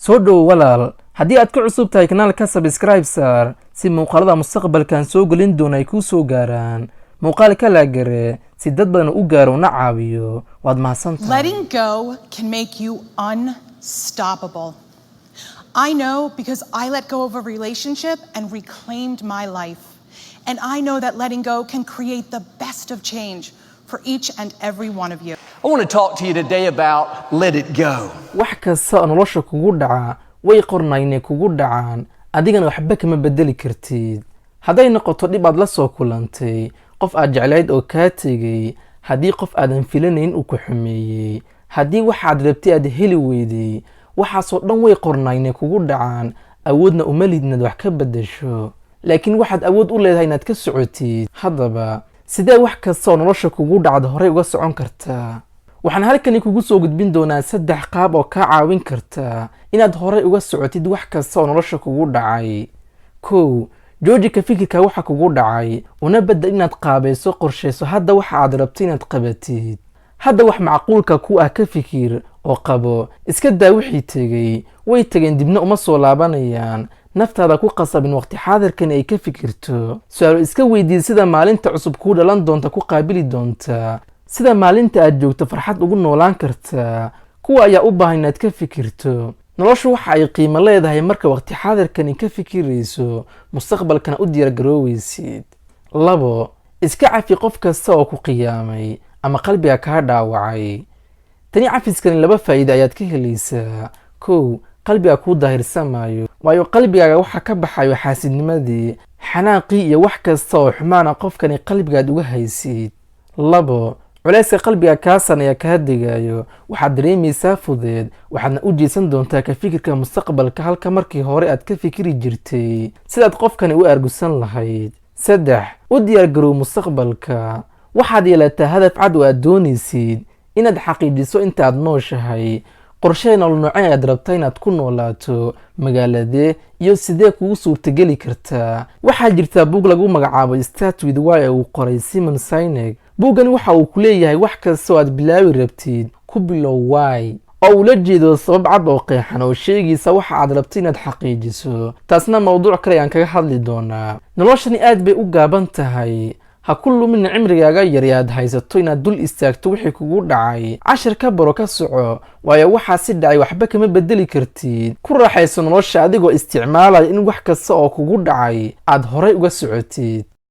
soo dhow walaal haddii aad ku cusub tahay kanaalka subscribe saar si muuqaalada mustaqbalkan soo gelin doona ay ku soo gaaraan muuqaalka la gare si dad badan u gaaro na caawiyo waad mahadsantahay. Letting go can make you unstoppable. I know because I let go of a relationship and reclaimed my life. And I know that letting go can create the best of change for each and every one of you. I want to talk to you today about let it go. wax kasta nolosha kugu dhaca way qornaynay kugu dhacaan adigana waxba kama bedeli kartid. hadday noqoto dhib aad la soo kulantay qof aad jeclayd oo ka tagay haddii qof aadan filanayn uu ku xumeeyay haddii waxaad rabtay aad heli weyday waxaasoo dhan way qornaynay kugu dhacaan awoodna uma lidnad wax ka bedesho laakiin waxaad awood u leedahay inaad ka socotid. haddaba sidee wax kasta oo nolosha kugu dhacda horey uga socon kartaa? waxaan halkani kugu soo gudbin doonaa 3 qaab oo ka caawin karta inaad horey uga socotid wax kasta oo nolosha kugu dhacay. 1. jooji ka fikirka waxa kugu dhacay una badal inaad qaabayso qorsheyso hadda waxa aad rabtay inaad qabatid. hadda wax macquulka ku ah ka fikir oo qabo iska daa wixii tagay way tageen dibna uma soo laabanayaan naftaada ku qasabin waqti xaadirkan ay ka fikirto. su'aalo iska weydii sida maalinta cusub ku dhalan doonta ku qaabili doonta sida maalinta aad joogto farxad ugu noolaan karta. kuwa ayaa u baahan inaad ka fikirto noloshu waxa ay qiimo leedahay marka waqti xaadirkan ka fikirayso mustaqbalkana u diyaar garoowaysid. 2. iska cafi qof kasta oo ku qiyaamay ama qalbiga ka dhaawacay. tani cafiskan 2 faa'iido ayaad ka helaysaa. 1. qalbiga ku daahirsamaayo waayo qalbigaaga waxa ka baxayo xaasidnimadii xanaaqii iyo wax kasta oo xumaana qofkani qalbigaad uga haysid. 2. culayska qalbiga ka sanaya ka degayo waxaad dareemaysaa fudeed waxaadna u jeesan doontaa ka fikirka mustaqbalka halka markii hore aad ka fikiri jirtay sidaad qofkani u argusan lahayd. 3. u diyaar garow mustaqbalka waxaad yeelataa hadaf cad oo aad doonaysid inaad xaqiijiso inta aad nooshahay qorshe nolol noocay aad rabtaa inaad ku noolaato magaalade iyo sidee kugu suurtageli kartaa. waxaa jirta buug lagu magacaabo Start with Why uu qoray Simon Sinek. buugani waxa uu ku leeyahay wax kasta oo aad bilaawi rabtid ku bilow why oo ula jeedo sabab cad oo qeexan oo sheegaysa waxa aad rabtid inaad xaqiijiso. taasna mowduuc kale aan kaga hadli doonaa. noloshani aad bay u gaaban tahay ha ku lumin cimrigaaga yar yaad haysato inaad dul istaagto wixii kugu dhacay cashir ka baro ka soco waayo waxa si dhacay waxba kama bedeli kartid. ku raaxayso nolosha adigoo isticmaalaya in wax kasta oo kugu dhacay aad horey uga socotid.